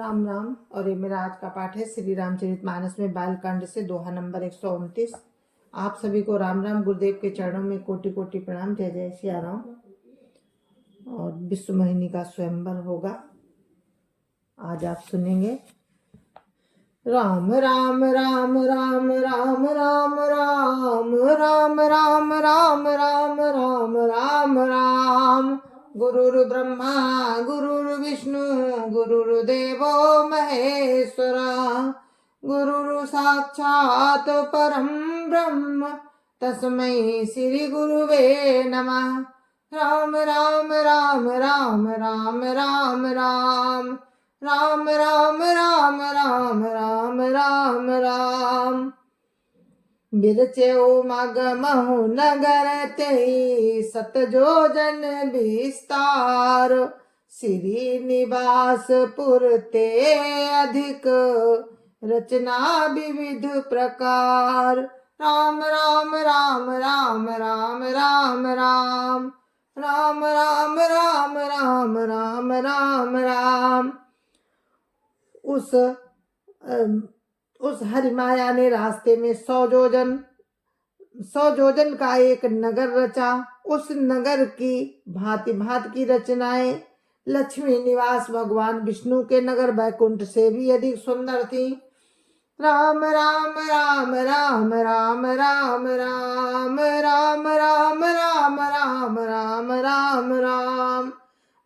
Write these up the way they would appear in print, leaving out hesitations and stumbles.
राम राम। और ये मेरा आज का पाठ है श्री रामचरितमानस में बालकांड से दोहा नंबर 129। आप सभी को राम राम। गुरुदेव के चरणों में कोटि कोटि प्रणाम। जय जय सिया राम। और विश्व मोहिनी का स्वयंवर होगा, आज आप सुनेंगे। राम राम राम राम राम राम राम राम राम राम राम राम राम राम। गुरुर् ब्रह्मा गुरुर्विष्णु गुरुर्देवो महेश्वरा, गुरुर् साक्षात् परं ब्रह्म तस्मै श्री गुरुवे नमः। राम राम राम राम राम राम राम राम राम राम राम राम राम राम। बिरचेऊ मगमहु नगर तेई सतजोजन विस्तार, श्री निवासपुर ते अधिक रचना विविध प्रकार। राम राम राम राम राम राम राम राम राम राम राम राम राम राम। उस हरिमाया ने रास्ते में 100 जोजन का एक नगर रचा। उस नगर की भांति भांति की रचनाएं लक्ष्मी निवास भगवान विष्णु के नगर बैकुंठ से भी अधिक सुंदर थी। राम राम राम राम राम राम राम राम राम राम राम राम राम राम।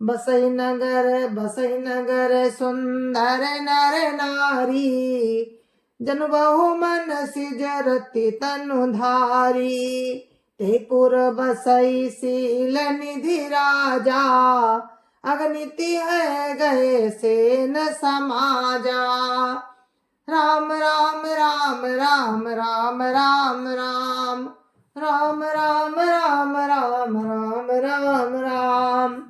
बसई नगर सुंदर नर नारी, जन बहु मन सिजरति तनुधारी। तेपुर बसई शील निधि राजा, अगनिति है गए सेन समाजा। राम राम राम राम राम राम राम राम राम राम राम राम राम राम।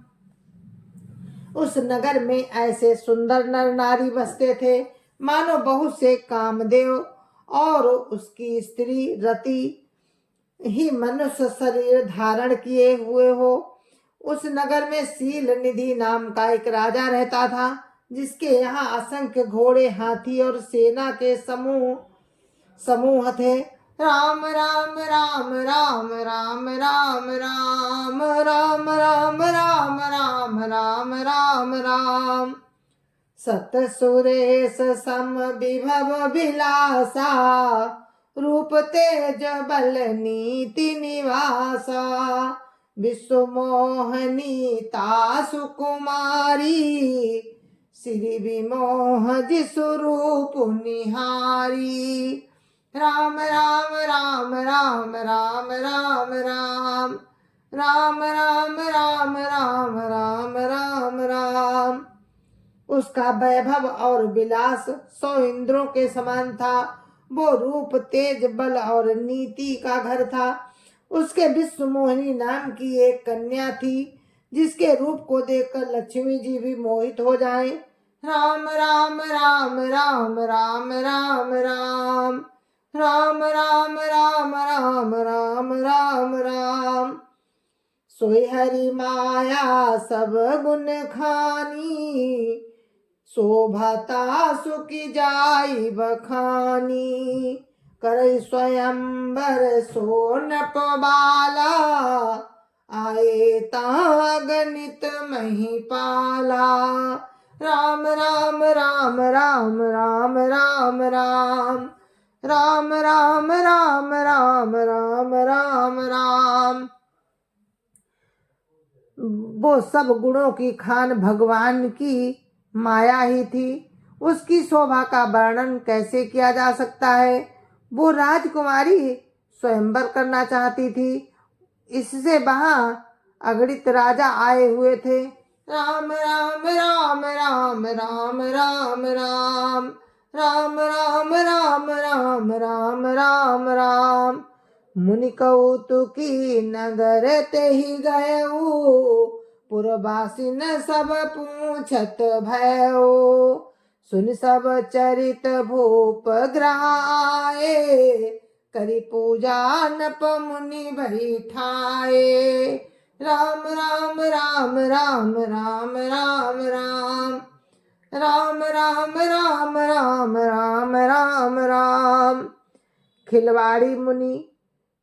उस नगर में ऐसे सुंदर नर नारी बसते थे मानो बहुत से कामदेव और उसकी स्त्री रति ही मनुष्य शरीर धारण किए हुए हो। उस नगर में शील निधि नाम का एक राजा रहता था, जिसके यहाँ असंख्य घोड़े हाथी और सेना के समूह थे। राम राम राम राम राम राम राम राम राम राम राम राम राम राम। सत सुरेश सम विभव विलासा, रूप तेज बल नीति निवासा। विश्व मोहनीता सुकुमारी, श्री विमोह जिसु रूप निहारी। राम राम राम राम राम राम राम राम राम राम राम राम राम राम। उसका वैभव और विलास 100 इंद्रों के समान था। वो रूप तेज बल और नीति का घर था। उसके विश्व मोहिनी नाम की एक कन्या थी, जिसके रूप को देखकर लक्ष्मी जी भी मोहित हो जाएं। राम राम राम राम राम राम राम राम राम राम राम राम राम राम। सोई हरि माया सब गुण खानी, शोभता सुखी जाई बखानी। करई स्वयंवर सोनप बाला, आए ता गणित महिपाला। राम राम राम राम राम राम राम राम राम राम राम राम राम राम। वो सब गुणों की खान भगवान की माया ही थी। उसकी शोभा का वर्णन कैसे किया जा सकता है। वो राजकुमारी स्वयंवर करना चाहती थी, इससे वहां अगणित राजा आए हुए थे। राम राम राम राम राम राम राम राम राम राम राम राम राम राम। मुनि कौतुकी नगर ते ही गयऊ, पुरवासिन सब पूछत भयऊ। सुन सब चरित भूप ग्राए, करी पूजा नप मुनि बैठाए। राम राम राम राम राम राम राम राम राम राम राम राम राम राम। खिलवाड़ी मुनि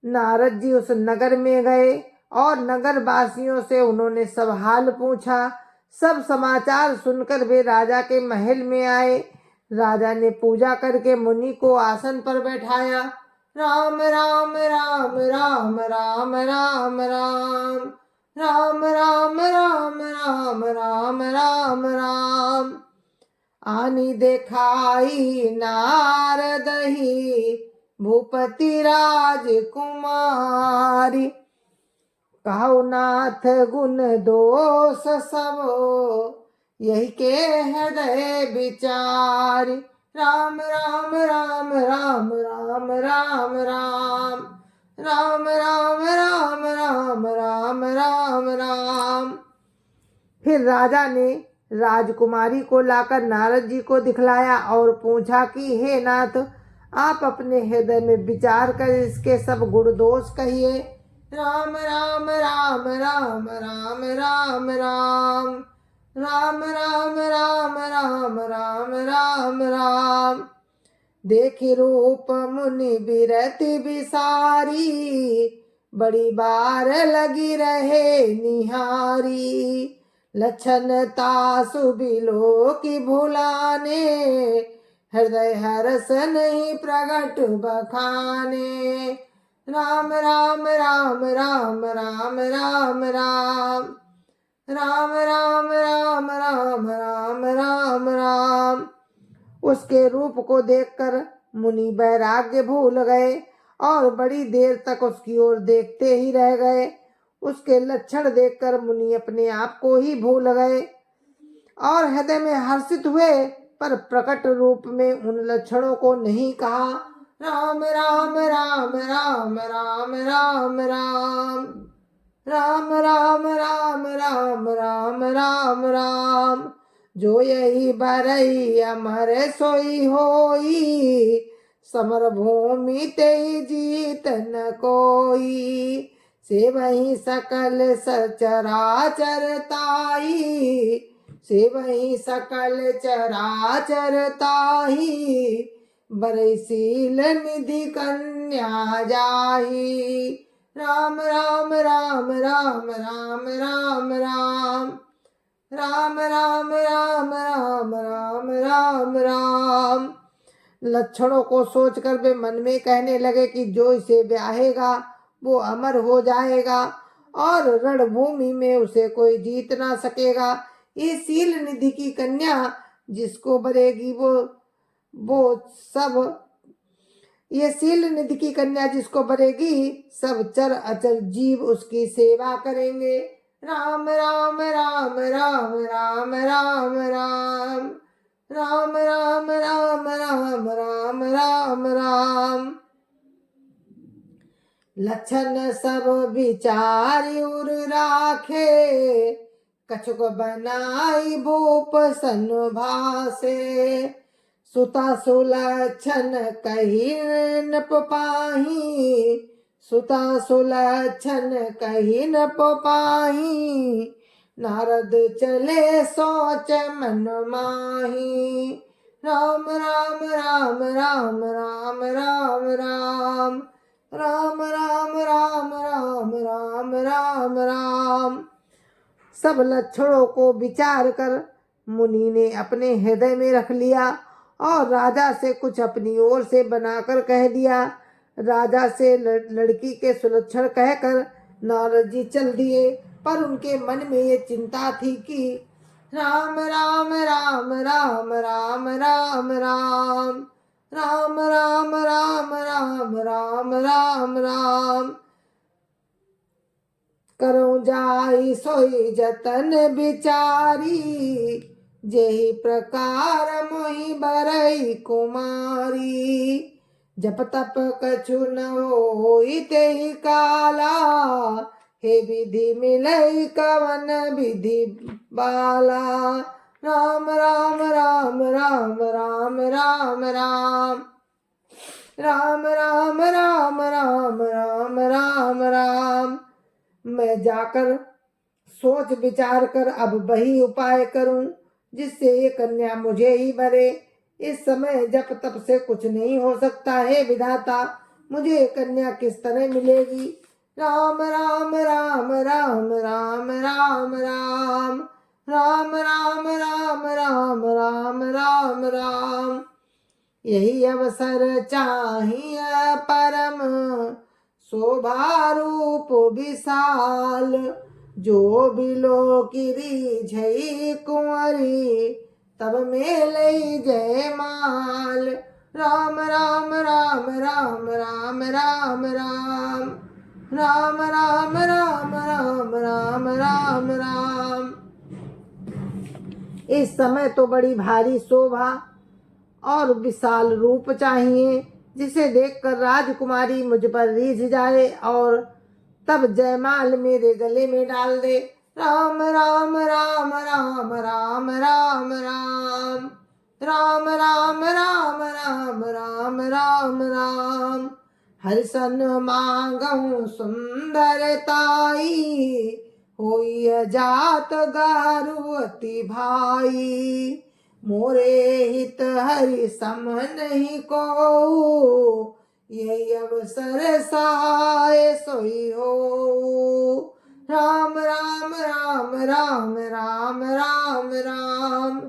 नारद जी उस नगर में गए और नगर वासियों से उन्होंने सब हाल पूछा। सब समाचार सुनकर वे राजा के महल में आए। राजा ने पूजा करके मुनि को आसन पर बैठाया। राम राम राम राम राम राम राम राम राम राम राम राम राम राम। आनी देखाई नारद ही भूपति राजकुमारी। कहो नाथ गुण दोष सब यही के हृदय विचारी। राम राम राम राम राम राम राम राम राम राम राम राम राम राम। फिर राजा ने राजकुमारी को लाकर नारद जी को दिखलाया और पूछा कि हे नाथ, आप अपने हृदय में विचार कर इसके सब गुण दोष कहिए। राम राम राम राम राम राम राम राम राम राम राम राम राम राम। देखी रूप मुनि बिरति बिसारी, बड़ी बार लगी रहे निहारी। लक्षण तासु बिलो की भुलाने, हृदय हरस नहीं प्रगट बखाने। राम राम राम राम राम राम राम राम राम राम राम राम राम राम। उसके रूप को देखकर मुनि वैराग्य भूल गए और बड़ी देर तक उसकी ओर देखते ही रह गए। उसके लक्षण देखकर मुनि अपने आप को ही भूल गए और हृदय में हर्षित हुए, पर प्रकट रूप में उन लक्षणों को नहीं कहा। राम राम राम राम राम राम राम राम राम राम राम राम राम राम। जो यही बरई अमर सोई होई, समर भूमि ते जीत न कोई। से वही सकल सचराचर ताई, से वही सकल चराचर ताही। बरईशील निधि कन्या जाही। राम राम राम राम राम राम राम राम राम राम राम राम राम राम। लक्षणों को सोचकर वे मन में कहने लगे कि जो इसे ब्याहेगा वो अमर हो जाएगा और रणभूमि में उसे कोई जीत ना सकेगा। ये शील निधि की कन्या जिसको बरेगी वो सब ये शील निधि की कन्या जिसको बरेगी सब चर अचर जीव उसकी सेवा करेंगे। राम राम राम राम राम राम राम राम राम राम राम राम राम राम। लक्षण सब विचारी उर राखे, कछुक बनाई भूप सन भासे। सुता सुलक्षण कही न पाही, सुता सुलक्षण कही न पाही। नारद चले सोच मन माही। राम राम राम राम राम राम राम राम राम राम राम राम राम राम। सब लक्षणों को विचार कर मुनि ने अपने हृदय में रख लिया और राजा से कुछ अपनी ओर से बनाकर कह दिया। राजा से लड़की के सुलक्षण कहकर नारद जी चल दिए, पर उनके मन में ये चिंता थी कि राम राम राम राम राम राम राम राम राम राम राम राम राम राम। करो जाई सोई जतन विचारी, जेहि प्रकार मोहि बरई कुमारी। जप तप कछु न होई तेहि काला, हे विधि मिलई कवन विधि बाला। राम राम राम राम राम राम राम राम राम राम राम राम राम राम। मैं जाकर सोच विचार कर अब वही उपाय करूं जिससे ये कन्या मुझे ही भरे। इस समय जप तप से कुछ नहीं हो सकता है विधाता, मुझे ये कन्या किस तरह मिलेगी। राम राम राम राम राम राम राम राम राम राम राम राम राम राम। यही अवसर चाहिए परम शोभा रूप विशाल, जो बिलो की रिझई कुंवरी तब मेले जय माल। राम राम राम राम राम राम राम राम राम राम राम राम राम राम। इस समय तो बड़ी भारी शोभा और विशाल रूप चाहिए, जिसे देखकर राजकुमारी मुझ पर रीझ जाए और तब जयमाल मेरे गले में डाल दे। राम राम राम राम राम राम राम राम राम राम राम राम राम राम। हरिसन मांगहु सुंदरताई, होई जात गारुअति भाई। मोरे हित हरि सम नहीं को, यही अवसर सहाय सोई हो। राम राम राम राम राम राम राम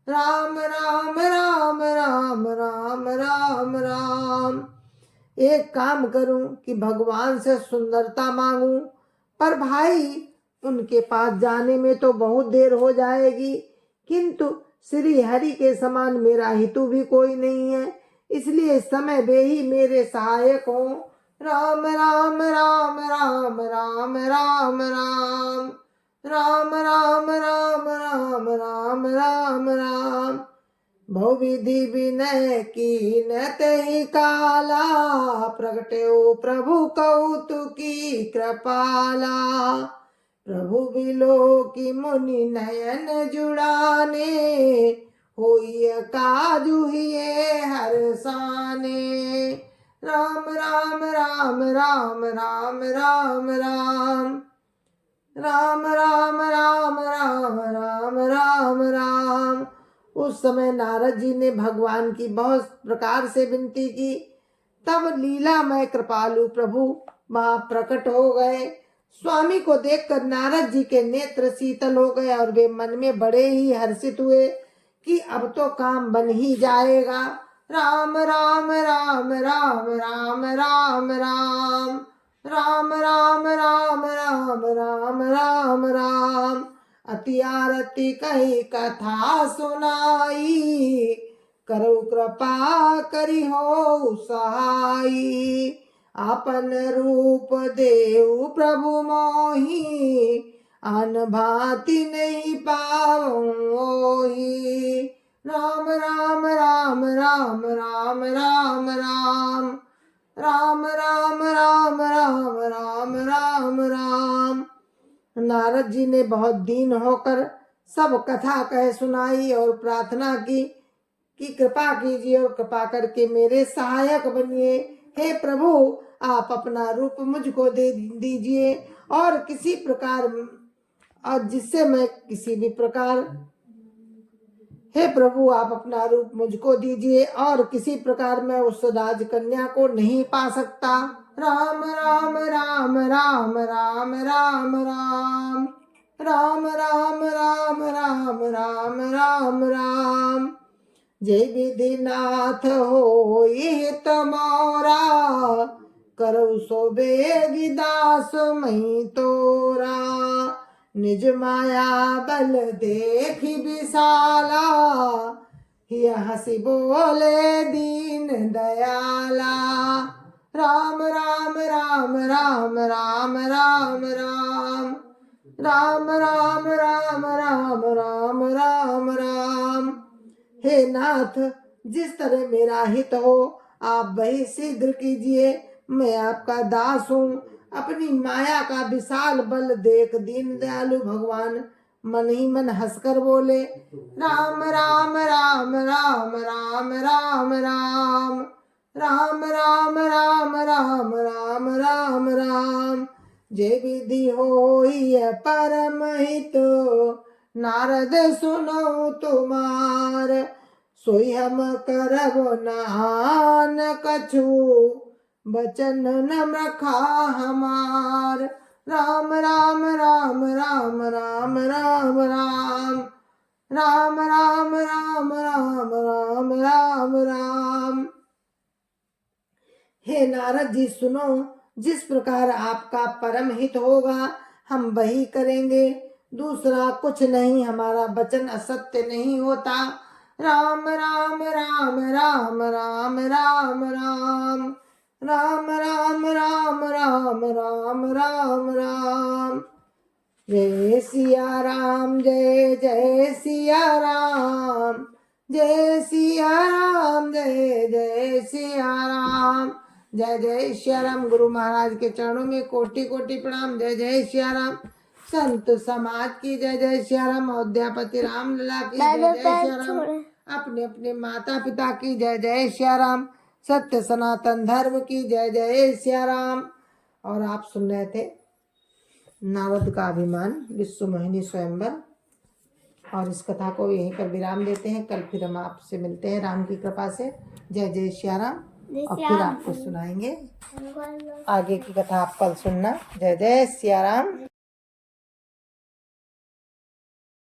राम राम राम राम राम राम राम। एक काम करूं कि भगवान से सुंदरता मांगूं, पर भाई उनके पास जाने में तो बहुत देर हो जाएगी, किंतु श्री हरि के समान मेरा हितु भी कोई नहीं है, इसलिए इस समय वे ही मेरे सहायक हो। राम राम राम राम राम राम राम राम राम राम राम राम राम राम। बहुविधि विनय कीन तहि काला, प्रगट्यो प्रभु कौतुकी कृपाला। प्रभु बिलो की मुनि नयन जुड़ाने, होई काजु हिये हरसाने। राम राम राम राम राम राम राम राम राम राम राम राम राम राम। उस समय नारद जी ने भगवान की बहुत प्रकार से विनती की, तब लीलामय कृपालु प्रभु वहां प्रकट हो गए। स्वामी को देखकर नारद जी के नेत्र शीतल हो गए और वे मन में बड़े ही हर्षित हुए कि अब तो काम बन ही जाएगा। राम राम राम राम राम राम राम राम राम राम राम राम राम राम। अति आरती कही कथा सुनाई, करो कृपा करी हो सहाई। आपन रूप देव प्रभु मोही, अन भांति नहीं पावोही। राम राम राम राम राम राम राम राम राम राम राम राम राम राम। नारद जी ने बहुत दीन होकर सब कथा कह सुनाई और प्रार्थना की कि कृपा कीजिए और कृपा करके मेरे सहायक बनिए। हे प्रभु, आप अपना रूप मुझको दे दीजिए और किसी प्रकार, और जिससे मैं किसी भी प्रकार, हे प्रभु आप अपना रूप मुझको दीजिए और किसी प्रकार मैं उस राजकन्या को नहीं पा सकता। राम राम राम राम राम राम राम राम राम राम राम राम राम राम। जय विधिनाथ हो हित मोरा, करो सो बेगी दास मई तोरा। निज माया बल देखी विशाला, यह हंसी बोले दीन दयाला। राम राम राम राम राम राम राम राम राम राम राम राम राम राम। हे नाथ, जिस तरह मेरा हित हो आप वही शीघ्र कीजिए। मैं आपका दास हूँ। अपनी माया का विशाल बल देख दीन दयालु भगवान मन ही मन हंसकर बोले, राम राम राम राम राम राम राम राम राम राम राम राम राम राम। जय विधि होई परम हित, नारद सुनो तुम्हार, सोई हम करब नान कछु, बचन न रखा हमार। राम राम राम राम राम राम राम, राम राम राम राम राम राम राम। हे नारद जी सुनो, जिस प्रकार आपका परम हित होगा हम वही करेंगे, दूसरा कुछ नहीं, हमारा वचन असत्य नहीं होता। राम राम राम राम राम राम राम, राम राम राम राम राम राम राम। जय सिया राम, जय जय सिया राम, जय सिया राम, जय जय सिया राम। जय जय सिया राम। गुरु महाराज के चरणों में कोटि कोटि प्रणाम। जय जय सिया राम। संत समाज की जय जय सिया राम। अयोध्यापति राम लला की जय जय सिया राम। अपने अपने माता पिता की जय जय सिया राम। सत्य सनातन धर्म की जय जय सिया राम। और आप सुन रहे थे नारद का अभिमान, विश्व मोहिनी स्वयंवर। और इस कथा को यहीं पर विराम देते हैं। कल फिर हम आपसे मिलते हैं राम की कृपा से। जय जय सिया राम। और फिर आपको सुनाएंगे आगे की कथा, आप कल सुनना। जय जय सिया राम।